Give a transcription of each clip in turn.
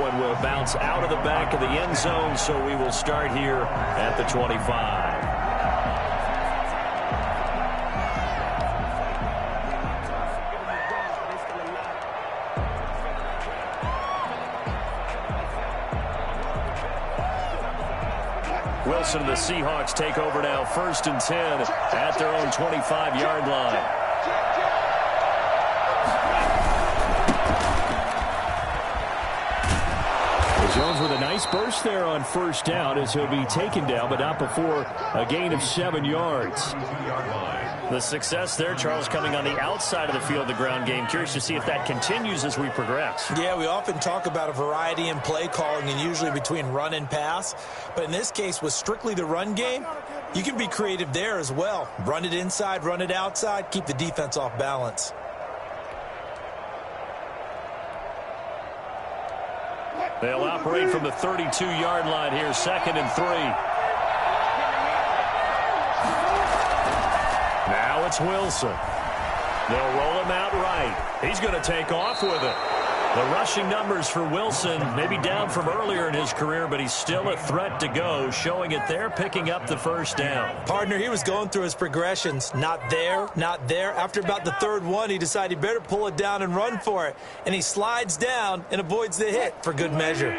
one will bounce out of the back of the end zone, so we will start here at the 25. Wilson and the Seahawks take over now, 1st and 10 at their own 25-yard line. Jones with a nice burst there on 1st down as he'll be taken down, but not before a gain of 7 yards. The success there, Charles, coming on the outside of the field, the ground game. Curious to see if that continues as we progress. Yeah, we often talk about a variety in play calling and usually between run and pass. But in this case, with strictly the run game, you can be creative there as well. Run it inside, run it outside, keep the defense off balance. They'll operate from the 32-yard line here, 2nd and 3. Now it's Wilson. They'll roll him out right. He's going to take off with it. The rushing numbers for Wilson may be down from earlier in his career, but he's still a threat to go, showing it there, picking up the 1st down. Partner, he was going through his progressions. Not there, not there. After about the 3rd one, he decided he better pull it down and run for it. And he slides down and avoids the hit for good measure.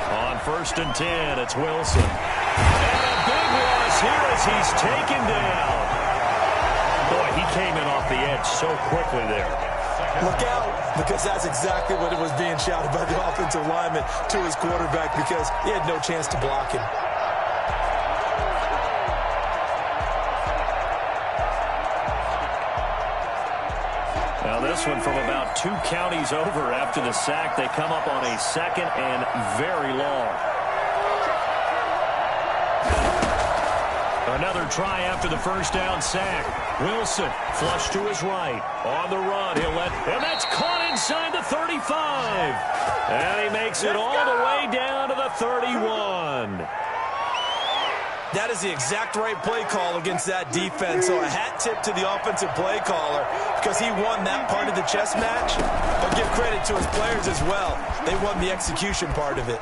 On 1st and 10, it's Wilson. And a big loss here as he's taken down. Boy, he came in off the edge so quickly there. Look out, because that's exactly what it was being shouted by the offensive lineman to his quarterback, because he had no chance to block him. Now this one from about 2 counties over after the sack. They come up on a 2nd and very long. Another try after the 1st down sack. Wilson flush to his right. On the run, and that's caught inside the 35. And he makes it all the way down to the 31. That is the exact right play call against that defense. So a hat tip to the offensive play caller because he won that part of the chess match. But give credit to his players as well. They won the execution part of it.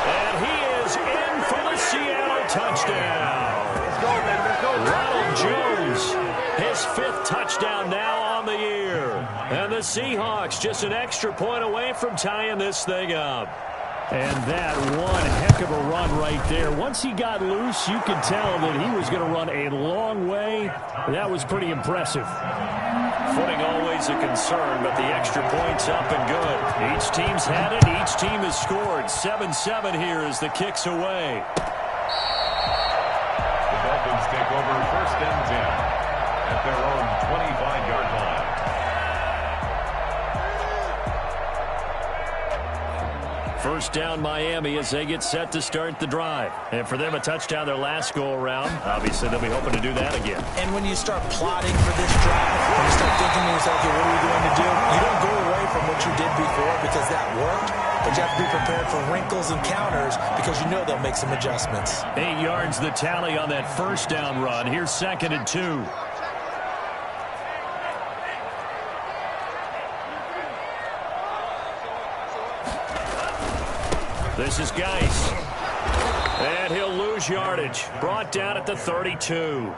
And he is in for the Seattle touchdown. Let's go, man. Let's go. Ronald Jones, his 5th touchdown now on the year. And the Seahawks just an extra point away from tying this thing up. And that one heck of a run right there. Once he got loose, you could tell that he was going to run a long way. That was pretty impressive. Footing always a concern, but the extra point's up and good. Each team's had it. Each team has scored. 7-7 here as the kick's away. The Dolphins take over 1st and 10 at their own 25-yard line. First down Miami as they get set to start the drive. And for them, a touchdown their last go-around. Obviously, they'll be hoping to do that again. And when you start plotting for this drive, when you start thinking to yourself, okay, what are we going to do? You don't go away from what you did before because that worked. But you have to be prepared for wrinkles and counters because you know they'll make some adjustments. 8 yards the tally on that 1st down run. Here's 2nd and 2. This is Geis. And he'll lose yardage. Brought down at the 32.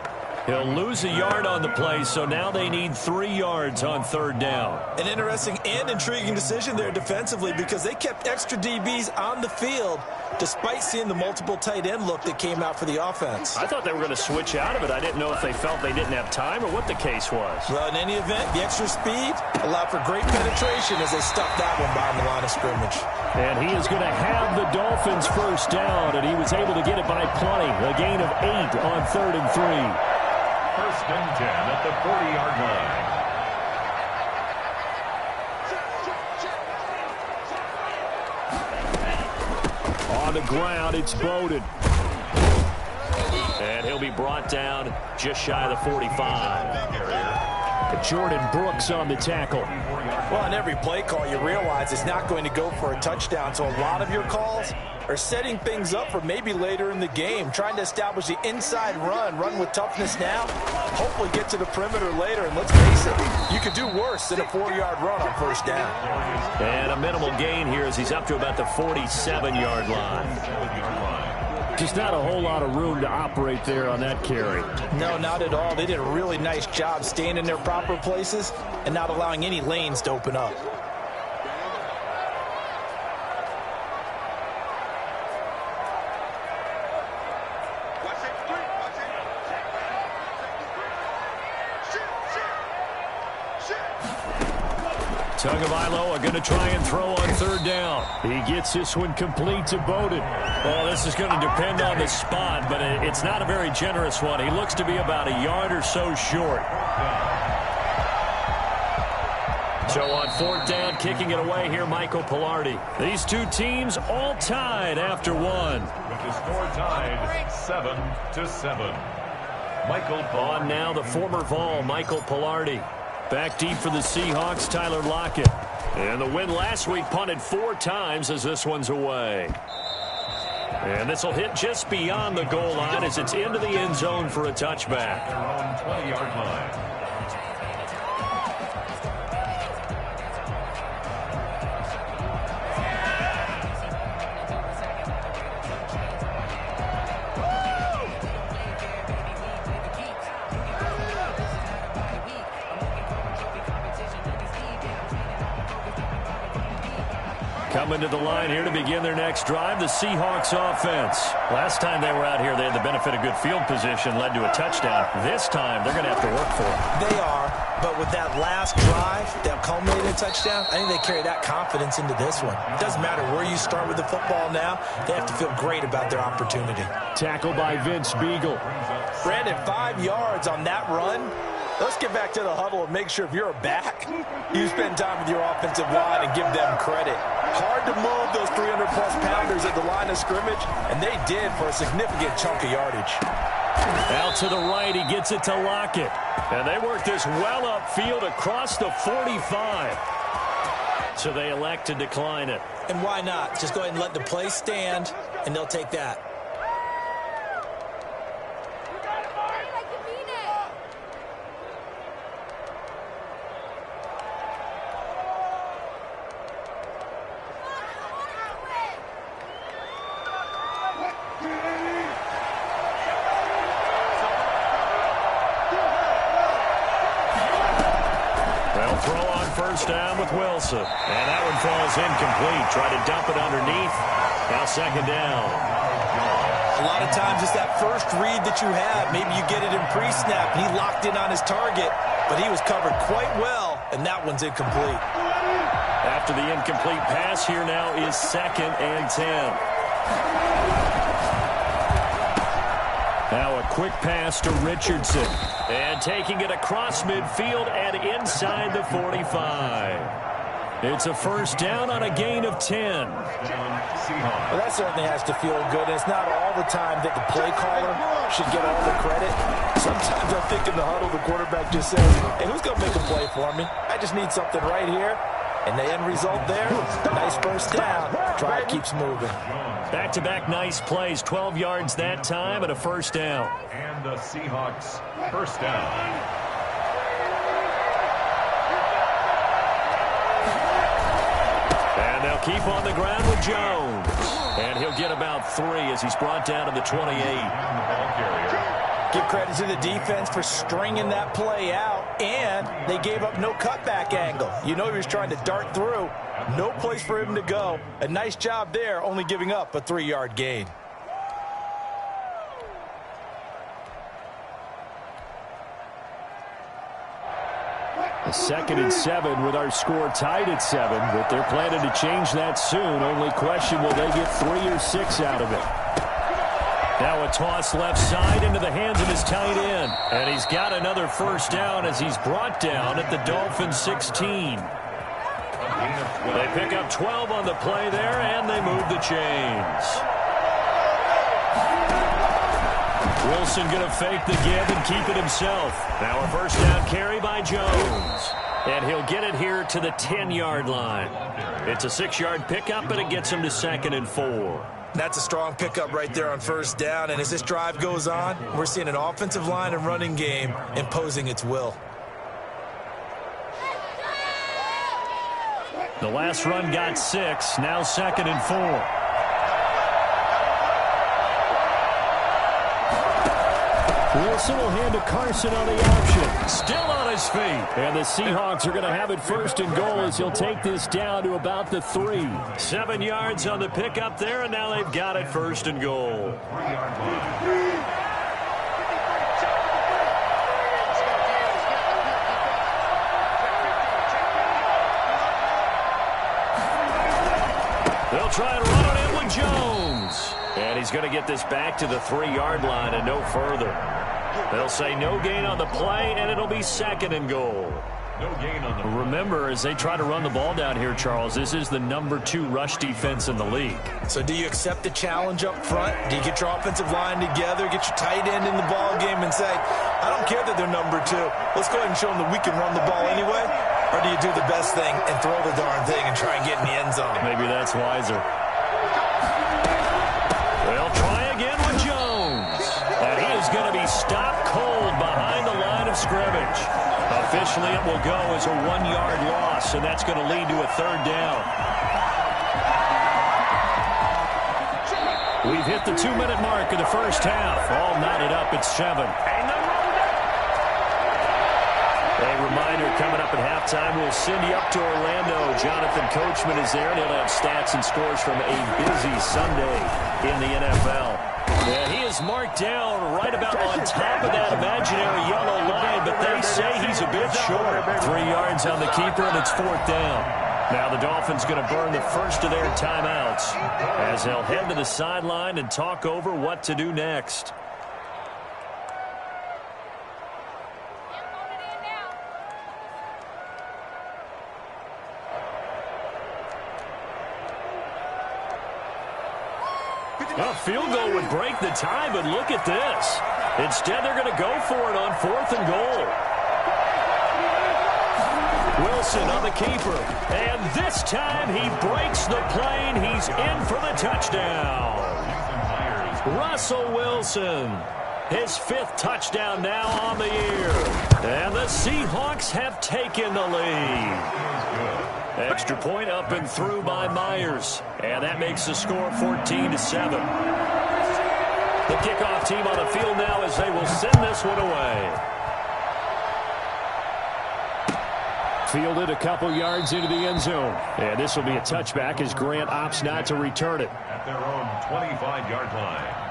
He'll lose a yard on the play, so now they need 3 yards on 3rd down. An interesting and intriguing decision there defensively because they kept extra DBs on the field despite seeing the multiple tight end look that came out for the offense. I thought they were going to switch out of it. I didn't know if they felt they didn't have time or what the case was. Well, in any event, the extra speed allowed for great penetration as they stuffed that one behind the line of scrimmage. And he is going to have the Dolphins' 1st down, and he was able to get it by plenty. A gain of 8 on 3rd and 3. 1st and 10 at the 40-yard line. On the ground, it's Bowden. And he'll be brought down just shy of the 45. Jordan Brooks on the tackle. Well, on every play call, you realize it's not going to go for a touchdown. So a lot of your calls are setting things up for maybe later in the game, trying to establish the inside run with toughness now, hopefully get to the perimeter later. And let's face it, you could do worse than a 4-yard run on first down. And a minimal gain here as he's up to about the 47-yard line. Just not a whole lot of room to operate there on that carry. No, not at all. They did a really nice job staying in their proper places and not allowing any lanes to open up. Tagovailoa going to try and throw on third down. He gets this one complete to Bowden. Well, this is going to depend on the spot, but it's not a very generous one. He looks to be about a yard or so short. So on fourth down, kicking it away here, Michael Palardy. These two teams all tied after one. With the score tied 7-7. Michael Palardy. On now the former Vol, Michael Palardy. Back deep for the Seahawks, Tyler Lockett. And the win last week punted 4 times as this one's away. And this will hit just beyond the goal line as it's into the end zone for a touchback. Their own 20-yard line. Coming to the line here to begin their next drive, the Seahawks offense. Last time they were out here, they had the benefit of good field position, led to a touchdown. This time, they're going to have to work for it. They are, but with that last drive that culminated in a touchdown, I think they carry that confidence into this one. It doesn't matter where you start with the football now. They have to feel great about their opportunity. Tackle by Vince Beagle. Brandon, 5 yards on that run. Let's get back to the huddle and make sure if you're a back, you spend time with your offensive line and give them credit. Hard to move those 300-plus pounders at the line of scrimmage, and they did for a significant chunk of yardage. Out to the right, he gets it to Lockett. And they work this well upfield across the 45. So they elect to decline it. And why not? Just go ahead and let the play stand, and they'll take that. Down with Wilson. And that one falls incomplete. Try to dump it underneath. Now second down. A lot of times it's that first read that you have. Maybe you get it in pre-snap. He locked in on his target, but he was covered quite well, and that one's incomplete. After the incomplete pass, here now is 2nd and 10. Now a quick pass to Richardson. And taking it across midfield and inside the 45. It's a first down on a gain of 10. Well, that certainly has to feel good. It's not all the time that the play caller should get all the credit. Sometimes I think in the huddle, the quarterback just says, hey, who's going to make a play for me? I just need something right here. And the end result there, nice first down. Drive keeps moving. Back-to-back nice plays, 12 yards that time and a first down. And the Seahawks first down. And they'll keep on the ground with Jones. And he'll get about 3 as he's brought down to the 28. And the ball carrier. Give credit to the defense for stringing that play out, and they gave up no cutback angle. You know he was trying to dart through. No place for him to go. A nice job there, only giving up a 3-yard gain. A 2nd and 7 with our score tied at 7, but they're planning to change that soon. Only question, will they get 3 or 6 out of it? Now a toss left side into the hands of his tight end. And he's got another first down as he's brought down at the Dolphins 16. They pick up 12 on the play there, and they move the chains. Wilson going to fake the give and keep it himself. Now a first down carry by Jones. And he'll get it here to the 10-yard line. It's a 6-yard pickup, and it gets him to 2nd and 4. That's a strong pickup right there on first down. And as this drive goes on, we're seeing an offensive line and running game imposing its will. The last run got 6. Now 2nd and 4. Wilson will hand to Carson on the option. Still on his feet. And the Seahawks are going to have it 1st and goal as he'll take this down to about the 3. 7 yards on the pickup there, and now they've got it 1st and goal. They'll try and run it in with Jones. And he's going to get this back to the 3-yard line and no further. They'll say no gain on the play, and it'll be 2nd and goal. No gain on the play. Remember, as they try to run the ball down here, Charles, this is the number 2 rush defense in the league. So do you accept the challenge up front? Do you get your offensive line together, get your tight end in the ball game and say, I don't care that they're number 2. Let's go ahead and show them that we can run the ball anyway? Or do you do the best thing and throw the darn thing and try and get in the end zone? Maybe that's wiser. They'll try again with Jones. And he is going to be stopped cold behind the line of scrimmage. Officially, it will go as a 1-yard loss, and that's going to lead to a 3rd down. We've hit the 2-minute mark of the first half. All knotted up at 7. A reminder, coming up at halftime, we'll send you up to Orlando. Jonathan Coachman is there, and he'll have stats and scores from a busy Sunday in the NFL. Yeah, he is marked down right about on top of that imaginary yellow line, but they say he's a bit short. 3 yards on the keeper, and it's 4th down. Now the Dolphins going to burn the first of their timeouts as they'll head to the sideline and talk over what to do next. A field goal would break the tie, but look at this. Instead, they're going to go for it on 4th and goal. Wilson on the keeper. And this time, he breaks the plane. He's in for the touchdown. Russell Wilson. His 5th touchdown now on the year. And the Seahawks have taken the lead. Extra point up and through by Myers. And that makes the score 14-7. The kickoff team on the field now as they will send this one away. Fielded a couple yards into the end zone. And this will be a touchback as Grant opts not to return it. At their own 25-yard line.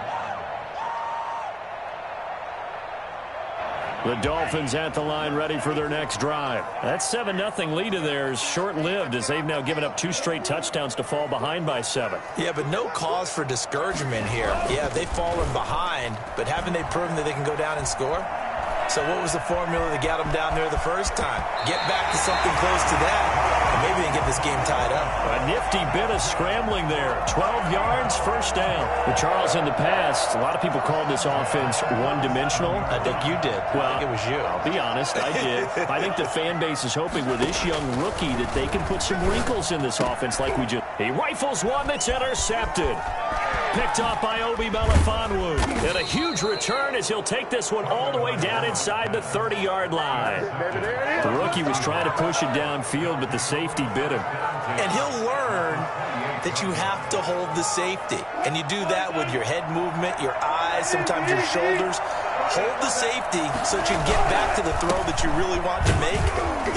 The Dolphins at the line ready for their next drive. That 7-0 lead of theirs short-lived as they've now given up 2 straight touchdowns to fall behind by 7. Yeah, but no cause for discouragement here. Yeah, they've fallen behind, but haven't they proven that they can go down and score? So what was the formula that got them down there the first time? Get back to something close to that, and maybe they can get this game tied up. A nifty bit of scrambling there. 12 yards, first down. But Charles, in the past, a lot of people called this offense one-dimensional. I think you did. Well, I think it was you. I'll be honest, I did. I think the fan base is hoping with this young rookie that they can put some wrinkles in this offense like we just. He rifles one that's intercepted. Picked off by Obi Melifonwu. And a huge return as he'll take this one all the way down inside the 30-yard line. The rookie was trying to push it downfield, but the safety bit him. And he'll learn that you have to hold the safety. And you do that with your head movement, your eyes, sometimes your shoulders. Hold the safety so that you can get back to the throw that you really want to make.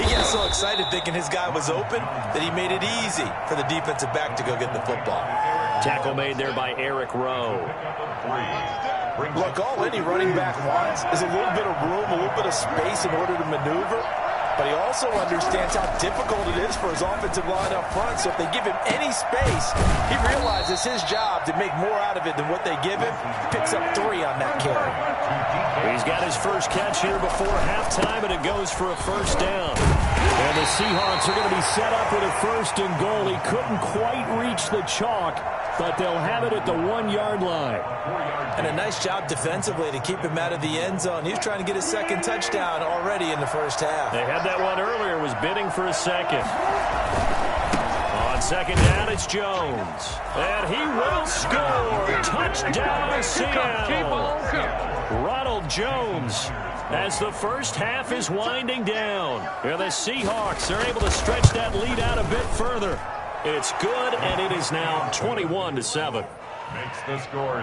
He gets so excited thinking his guy was open that he made it easy for the defensive back to go get the football. Tackle made there by Eric Rowe. Look, all any running back wants is a little bit of room, a little bit of space in order to maneuver. But he also understands how difficult it is for his offensive line up front. So if they give him any space, he realizes his job to make more out of it than what they give him. Picks up 3 on that carry. He's got his first catch here before halftime, and it goes for a first down. And the Seahawks are going to be set up with a 1st and goal. He couldn't quite reach the chalk. but they'll have it at the 1-yard line. And a nice job defensively to keep him out of the end zone. He was trying to get his second touchdown already in the first half. They had that one earlier, was bidding for a second. On second down, it's Jones. And he will score. Touchdown, Seattle. Ronald Jones, as the first half is winding down. And the Seahawks are able to stretch that lead out a bit further. It's good, and it is now 21-7. Makes the score